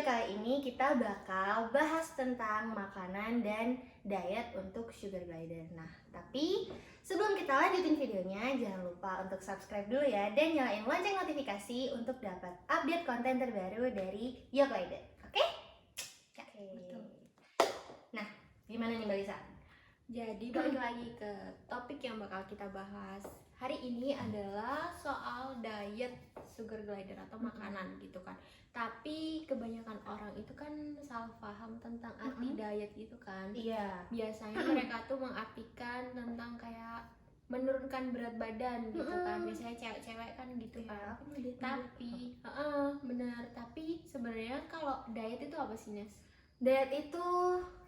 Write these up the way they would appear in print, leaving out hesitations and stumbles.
video kali ini kita bakal bahas tentang makanan dan diet untuk sugar glider. Nah, tapi sebelum kita lanjutin videonya, jangan lupa untuk subscribe dulu ya dan nyalain lonceng notifikasi untuk dapat update konten terbaru dari Yo Glider. Oke? Oke. Betul. Nah, gimana nih Mbak Lisa? Jadi balik lagi ke topik yang bakal kita bahas hari ini adalah soal diet sugar glider atau makanan gitu kan. Tapi kebanyakan orang itu kan salah paham tentang arti diet itu kan. Iya. Biasanya mereka tuh mengartikan tentang kayak menurunkan berat badan gitu kan. Biasanya cewek-cewek kan gitu kan. Tapi benar. Tapi sebenarnya kalau diet itu apa sih, Nes? Diet itu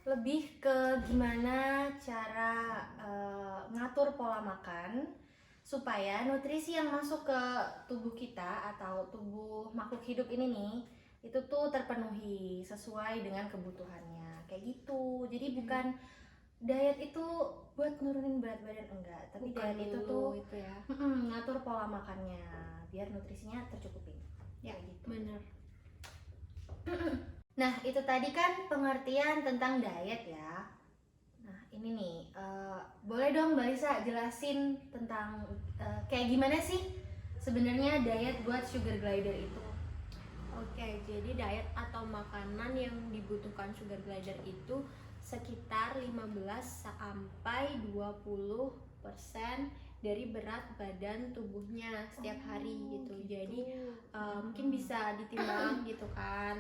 lebih ke gimana cara ngatur pola makan supaya nutrisi yang masuk ke tubuh kita atau tubuh makhluk hidup ini nih itu tuh terpenuhi sesuai dengan kebutuhannya kayak gitu. Jadi bukan diet itu buat nurunin berat badan, enggak, tapi Bukan diet itu dulu tuh itu ya. ngatur pola makannya biar nutrisinya tercukupin. Ya, Kayak gitu. benar. Nah, itu tadi kan pengertian tentang diet ya. Nah, ini nih, boleh dong Mbak Lisa jelasin tentang kayak gimana sih sebenarnya diet buat sugar glider itu? Oke, jadi diet atau makanan yang dibutuhkan sugar glider itu sekitar 15 sampai 20% dari berat badan tubuhnya setiap hari gitu. Jadi mungkin bisa ditimbang gitu kan,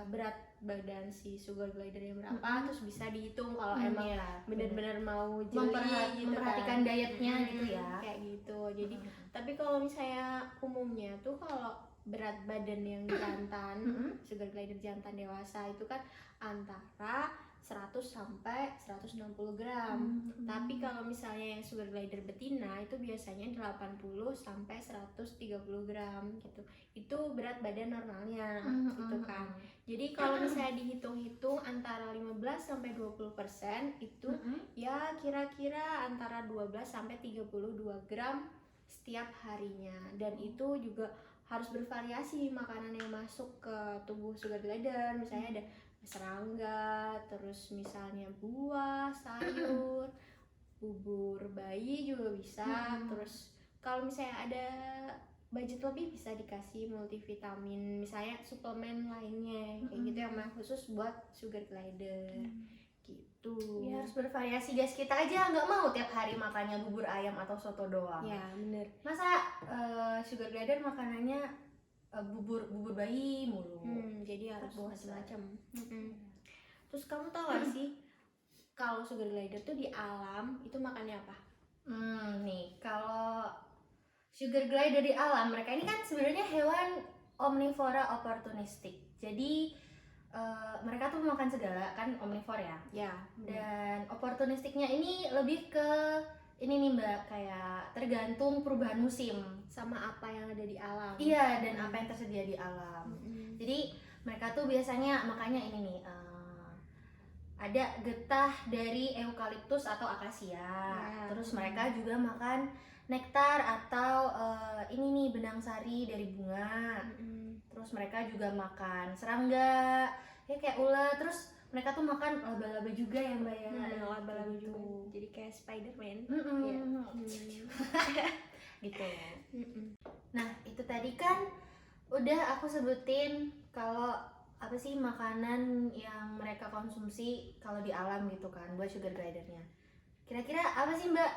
berat badan si sugar glider yang berapa, terus bisa dihitung kalau emang ya, benar-benar mau jeli gitu memperhatikan kan. dietnya gitu ya. Kayak gitu. Jadi tapi kalau misalnya umumnya tuh kalau berat badan yang jantan, sugar glider jantan dewasa itu kan antara 100 sampai 160 gram. Tapi kalau misalnya yang sugar glider betina itu biasanya 80 sampai 130 gram gitu. Itu berat badan normalnya gitu kan. Jadi kalau misalnya dihitung-hitung antara 15 sampai 20% itu ya kira-kira antara 12 sampai 32 gram setiap harinya. Dan itu juga harus bervariasi makanan yang masuk ke tubuh sugar glider. Misalnya ada serangga, terus misalnya buah, sayur, bubur bayi juga bisa. Terus kalau misalnya ada budget lebih bisa dikasih multivitamin, misalnya suplemen lainnya kayak gitu yang memang khusus buat sugar glider gitu. Ya harus bervariasi guys, kita aja nggak mau tiap hari makannya bubur ayam atau soto doang. Ya bener. Masa sugar glider makanannya bubur bayi mulu. Jadi harus Terus macam-macam. Terus kamu tahu gak sih kalau sugar glider tuh di alam itu makannya apa? Nih kalau sugar glider di alam, mereka ini kan sebenarnya hewan omnivora opportunistic. Jadi mereka tuh makan segala, kan omnivore ya. Ya. Dan opportunistiknya ini lebih ke ini nih Mbak, kayak tergantung perubahan musim Sama apa yang ada di alam. Iya, dan apa yang tersedia di alam. Jadi mereka tuh biasanya makannya ini nih, ada getah dari eukaliptus atau akasia. Terus mereka juga makan nektar atau ini nih benang sari dari bunga. Terus mereka juga makan serangga, ya kayak ulat. Terus mereka tuh makan laba-laba juga ya Mbak ya. Laba-laba juga. Jadi kayak Spiderman. Gitu. Nah, itu tadi kan udah aku sebutin kalau apa sih makanan yang mereka konsumsi kalau di alam gitu kan buat sugar glidernya. Kira-kira apa sih Mbak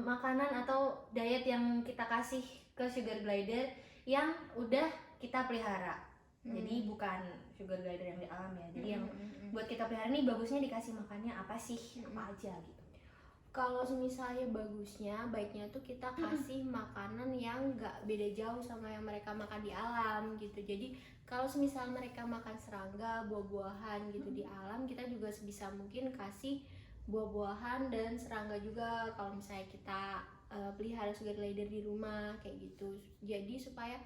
makanan atau diet yang kita kasih ke sugar glider yang udah kita pelihara? Jadi bukan sugar glider yang di alam ya. Jadi yang buat kita pelihara nih bagusnya dikasih makannya apa sih? Apa aja gitu. Kalau misalnya bagusnya, baiknya tuh kita kasih makanan yang nggak beda jauh sama yang mereka makan di alam gitu. Jadi kalau misal mereka makan serangga, buah-buahan gitu di alam, kita juga sebisa mungkin kasih buah-buahan dan serangga juga kalau misalnya kita pelihara sugar glider di rumah kayak gitu. Jadi supaya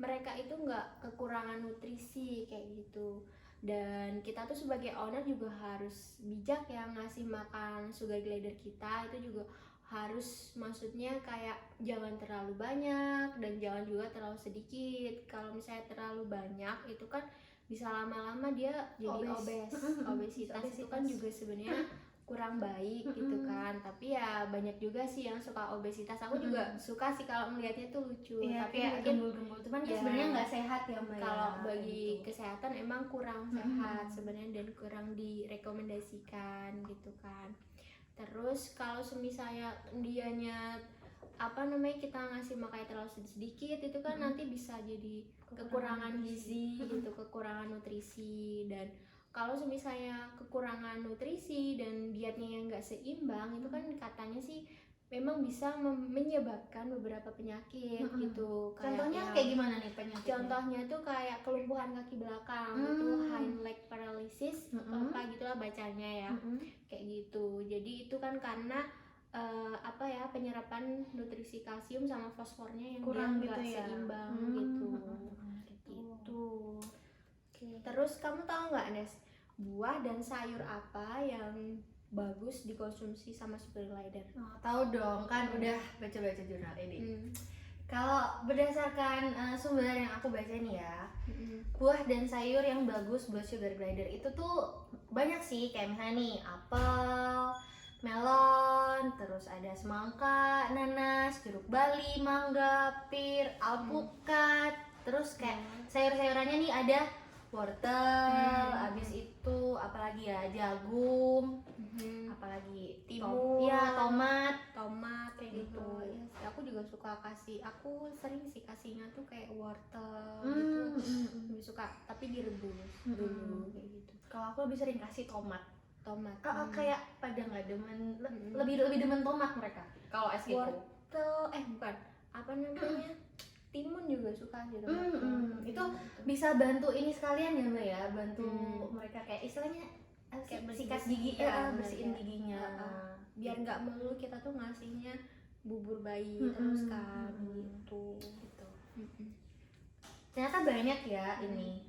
mereka itu nggak kekurangan nutrisi kayak gitu. Dan kita tuh sebagai owner juga harus bijak ya ngasih makan sugar glider kita. Itu juga harus, maksudnya kayak jangan terlalu banyak dan jangan juga terlalu sedikit. Kalau misalnya terlalu banyak itu kan bisa lama-lama dia jadi obesitas itu kan juga sebenarnya kurang baik gitu kan. Tapi ya banyak juga sih yang suka obesitas. Aku juga suka sih kalau melihatnya tuh lucu. Iya, Tapi kayak mungkin gembul-gembul cuman kan ya, sebenarnya nggak sehat ya Mbak kalau ya, bagi gitu. kesehatan emang kurang sehat sebenarnya dan kurang direkomendasikan gitu kan. Terus kalau misalnya dianya kita ngasih makannya terlalu sedikit itu kan nanti bisa jadi kekurangan gizi gitu, kekurangan nutrisi. Dan kalau misalnya kekurangan nutrisi dan dietnya yang nggak seimbang itu kan katanya sih memang bisa menyebabkan beberapa penyakit gitu. Contohnya kayak gimana nih penyakitnya? Contohnya tuh kayak kelumpuhan kaki belakang, itu hind leg paralysis, apa gitulah bacanya ya, kayak gitu. Jadi itu kan karena penyerapan nutrisi kalsium sama fosfornya yang kurang dia gitu nggak ya? seimbang gitu. Gitu. Terus kamu tahu nggak Nes, buah dan sayur apa yang bagus dikonsumsi sama sugar glider? Tahu dong, kan udah baca-baca jurnal ini. Kalau berdasarkan sumber yang aku baca nih ya, buah dan sayur yang bagus buat sugar glider itu tuh banyak sih, kayak misalnya nih apel, melon, terus ada semangka, nanas, jeruk bali, mangga, pir, alpukat, terus kayak sayur-sayurannya nih ada wortel, abis itu apalagi ya, jagung, apalagi timun, tomat kayak gitu. Ya, aku juga suka aku sering sih kasihnya tuh kayak wortel gitu, lebih suka tapi direbus dulu kayak gitu. Kalau aku lebih sering kasih tomat. Kayak pada nggak demen, lebih demen tomat mereka kalau es gitu. Wortel bukan apa namanya, timun juga suka gitu. Itu bisa bantu ini sekalian ya Mbak ya, bantu mereka kayak istilahnya kayak sikat gigi ya, bersihin giginya. Biar nggak melulu kita tuh ngasihnya bubur bayi terus kan gitu. Ternyata banyak ya ini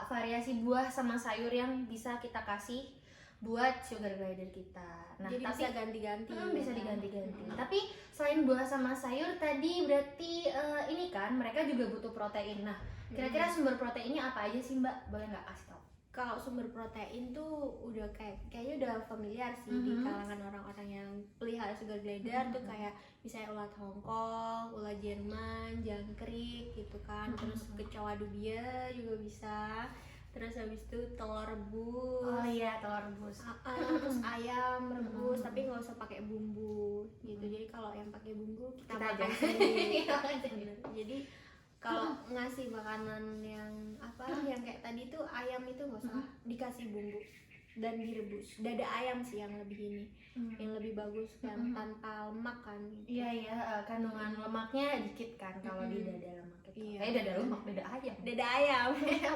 variasi buah sama sayur yang bisa kita kasih buat sugar glider kita. Nah, jadi tapi bisa ganti-ganti. Bisa diganti-ganti. Tapi selain buah sama sayur tadi berarti ini kan mereka juga butuh protein. Nah, kira-kira sumber proteinnya apa aja sih Mbak? Boleh nggak kasih tau? Kalau sumber protein tuh udah kayaknya udah familiar sih di kalangan orang-orang yang pelihara sugar glider tuh, kayak misalnya ulat Hongkong, ulat Jerman, jangkrik gitu kan, terus kecoa dubia juga bisa, terus habis itu telur rebus. Oh iya, telur rebus. Terus ayam rebus tapi nggak usah pakai bumbu gitu. Jadi kalau yang pakai bumbu kita makan aja sendiri. Jadi kalau ngasih makanan yang yang kayak tadi tuh ayam itu nggak usah dikasih bumbu dan direbus. Dada ayam sih yang lebih ini, yang lebih bagus kan, tanpa lemak kan. Iya, kandungan lemaknya dikit kan kalau di dada lemak itu. Dada lemak, dada ayam. Dada ayam.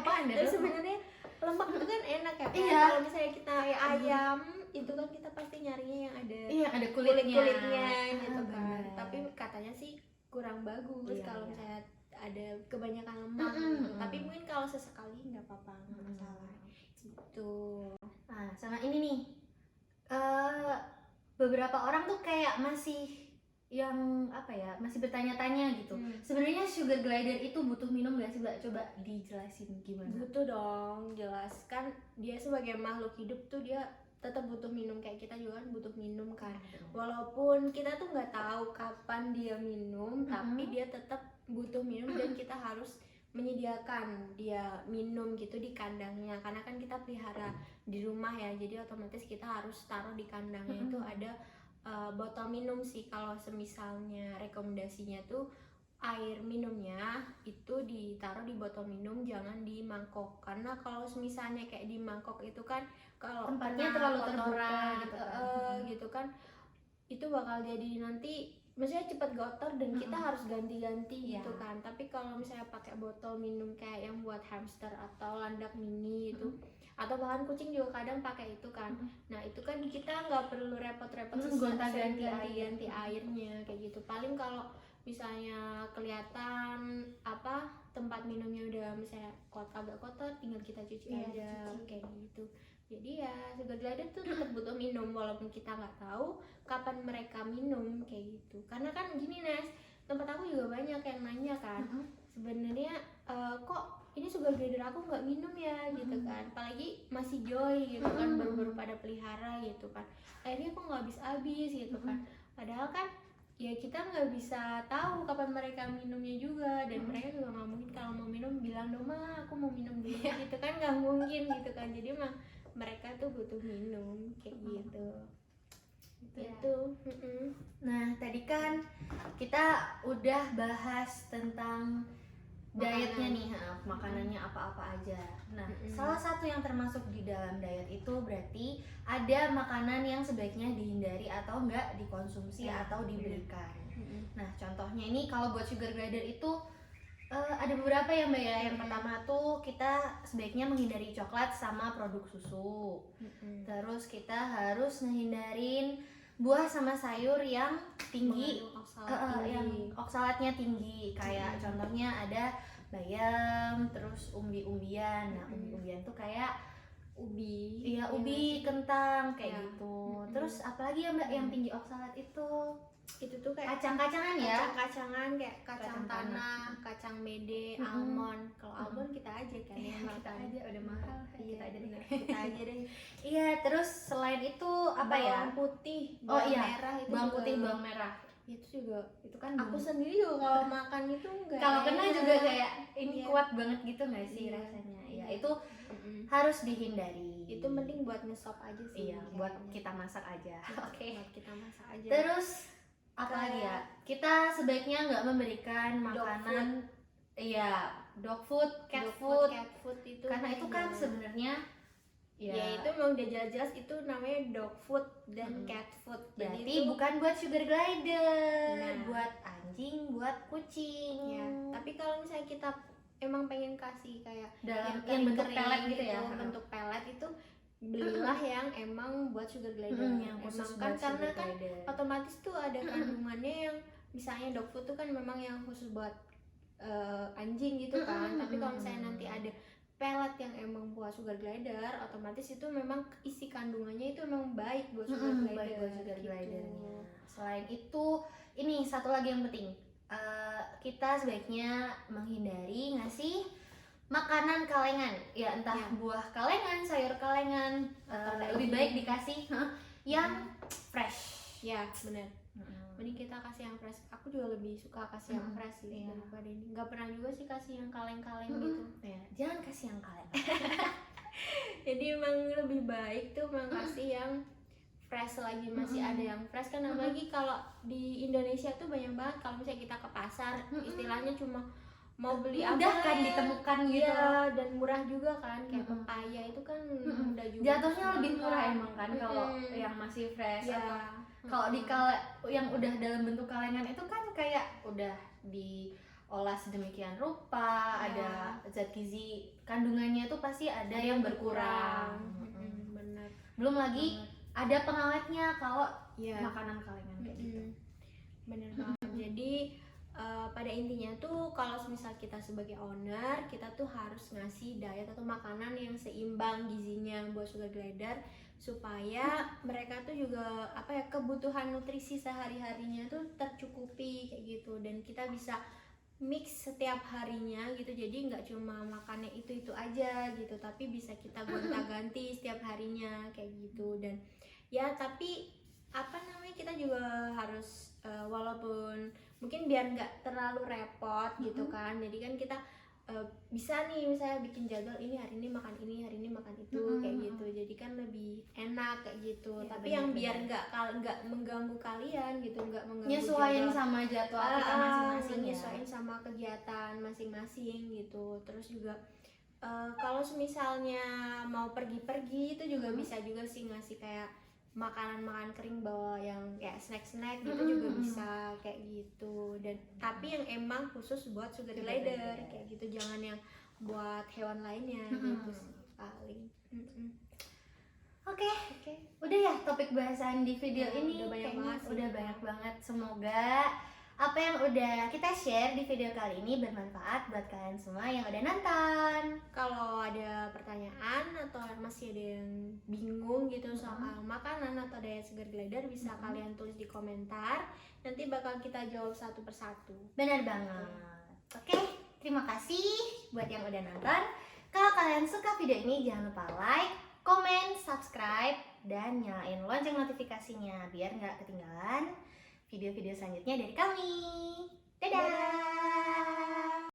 Apaan dada Dan lemak? sebenarnya lemak itu kan enak ya. Iya. Kalau misalnya kita ayam itu kan kita pasti nyarinya yang ada ada kulitnya gitu kan. Tapi katanya sih kurang bagus kalau misalnya ada kebanyakan lemak gitu. Tapi mungkin kalau sesekali nggak apa-apa, nggak masalah gitu. Nah, sama ini nih, beberapa orang tuh kayak masih yang masih bertanya-tanya gitu. Sebenarnya sugar glider itu butuh minum nggak sih Mbak? Coba dijelasin gimana. Butuh dong, jelas kan dia sebagai makhluk hidup tuh dia tetap butuh minum, kayak kita juga kan butuh minum kan. Walaupun kita tuh nggak tahu kapan dia minum, tapi dia tetap butuh minum dan kita harus menyediakan dia minum gitu di kandangnya, karena kan kita pelihara di rumah ya, jadi otomatis kita harus taruh di kandangnya itu ada botol minum sih. Kalau semisalnya rekomendasinya tuh air minumnya itu ditaruh di botol minum, jangan di mangkok, karena kalau misalnya kayak di mangkok itu kan kalau tempatnya terlalu terbuka gitu kan itu bakal jadi nanti maksudnya cepat kotor dan kita harus ganti-ganti gitu kan. Tapi kalau misalnya pakai botol minum kayak yang buat hamster atau landak mini itu atau bahkan kucing juga kadang pakai itu kan. Nah itu kan kita nggak perlu repot-repot ganti airnya kayak gitu. Paling kalau misalnya kelihatan tempat minumnya udah misalnya agak kotor, tinggal kita cuci aja kayak gitu. Jadi ya sugar glider tuh tetap butuh minum walaupun kita nggak tahu kapan mereka minum kayak gitu. Karena kan gini Nes, tempat aku juga banyak yang nanya kan, sebenarnya kok ini sugar glider aku nggak minum ya gitu kan, apalagi masih Joy gitu kan, baru-baru pada pelihara gitu kan, akhirnya aku nggak habis-habis gitu kan, padahal kan ya kita nggak bisa tahu kapan mereka minumnya juga, dan mereka juga nggak mungkin kalau mau minum bilang dong ma aku mau minum dulu gitu kan, nggak mungkin gitu kan, jadi mah mereka tuh butuh minum kayak gitu. Itu. Nah, tadi kan kita udah bahas tentang dietnya nih, makanannya apa-apa aja. Nah, salah satu yang termasuk di dalam diet itu berarti ada makanan yang sebaiknya dihindari atau enggak dikonsumsi atau diberikan. Nah, contohnya ini kalau buat sugar glider itu ada beberapa ya Mbak ya. Yang pertama tuh kita sebaiknya menghindari coklat sama produk susu. Terus kita harus menghindarin buah sama sayur yang tinggi, yang oksalatnya tinggi, kayak contohnya ada bayam, terus umbi-umbian. Nah, umbi-umbian tuh kayak ubi, iya ubi, kentang kayak gitu. Terus apalagi ya Mbak yang tinggi oksalat itu tuh kayak kacang-kacangan ya, kacang-kacangan kayak kacang tanah, kacang mede, almond. Kalau almond kita aja kan yang kita aja udah mahal, kita aja deh. Kita aja deh. Iya, terus selain itu apa ya? Bawang putih, Oh iya, merah itu bawang juga, putih, bawang merah. itu juga Itu kan aku sendiri juga kalau makan itu enggak. kalau kena juga kayak ini kuat banget gitu nggak sih rasanya? Iya, itu harus dihindari. Itu mending buat ngesop aja sih. Iya, buat kita masak aja. Oke. Buat kita masak aja. Terus apa lagi ya? Kita sebaiknya nggak memberikan makanan, iya, dog food, cat food itu karena itu kan sebenarnya ya itu memang udah jelas-jelas itu namanya dog food dan cat food. Berarti Jadi itu bukan buat sugar glider, buat anjing, buat kucing. Ya, tapi kalau misalnya kita emang pengen kasih kayak dalam yang bentuk kering pelet gitu ya, bentuk pelet itu belilah yang emang buat sugar glider. yang khusus kan buat karena sugar kan glider. otomatis tuh ada kandungannya yang misalnya dog food tuh kan memang yang khusus buat anjing gitu kan. Tapi kalau misalnya nanti ada pelet yang emang buat sugar glider, otomatis itu memang isi kandungannya itu memang baik buat sugar glider. Baik buat sugar gitu. glidernya. Selain itu, ini satu lagi yang penting. Kita sebaiknya menghindari ngasih makanan kalengan, ya entah buah kalengan, sayur kalengan, lebih baik dikasih yang fresh. Ya, benar. Mending kita kasih yang fresh. Aku juga lebih suka kasih yang fresh sih daripada ini. Nggak pernah juga sih kasih yang kaleng-kaleng gitu. Ya, jangan kasih yang kaleng. Jadi emang lebih baik tuh emang kasih yang fresh lagi, masih ada yang fresh kan. Apalagi kalau di Indonesia tuh banyak banget kalau misalnya kita ke pasar, istilahnya cuma mau beli mudah apa kan ditemukan gitu. Iya, dan murah juga kan, kayak pepaya itu kan mudah juga. Jatuhnya lebih murah emang kan kalau yang masih fresh. Kalau di yang udah dalam bentuk kalengan itu kan kayak udah diolah sedemikian rupa, ada zat gizi kandungannya itu pasti ada yang berkurang. Benar. Belum lagi ada pengawetnya kalau makanan kalengan kayak gitu. Bener banget. Jadi pada intinya tuh kalau misal kita sebagai owner, kita tuh harus ngasih diet atau makanan yang seimbang gizinya buat sugar glider, supaya mereka tuh juga apa ya, kebutuhan nutrisi sehari-harinya tuh tercukupi kayak gitu, dan kita bisa mix setiap harinya gitu. Jadi nggak cuma makannya itu aja gitu, tapi bisa kita gonta-ganti setiap harinya kayak gitu. Dan ya tapi apa namanya, kita juga harus walaupun mungkin biar nggak terlalu repot gitu kan, jadi kan kita bisa nih misalnya bikin jadwal ini hari ini makan ini, hari ini makan itu kayak gitu, jadi kan lebih enak kayak gitu ya, tapi yang biar nggak mengganggu kalian gitu, nggak mengganggu, nyesuaiin sama jadwal kita masing-masing, nyesuaiin sama kegiatan masing-masing gitu. Terus juga kalau misalnya mau pergi-pergi itu juga bisa juga sih ngasih kayak makanan kering bawa yang kayak snack gitu juga bisa kayak gitu. Dan tapi yang emang khusus buat sugar glider kayak gitu, jangan yang buat hewan lainnya gitu sih paling. Oke. Udah ya topik bahasan di video ini udah banyak banget. Semoga apa yang udah kita share di video kali ini bermanfaat buat kalian semua yang udah nonton. Kalau ada pertanyaan atau masih ada yang bingung gitu soal makanan atau diet sugar glider, bisa kalian tulis di komentar. Nanti bakal kita jawab satu persatu. Benar banget. Oke, terima kasih. buat yang udah nonton. Kalau kalian suka video ini jangan lupa like, komen, subscribe, dan nyalain lonceng notifikasinya biar nggak ketinggalan video-video selanjutnya dari kami. Dadah!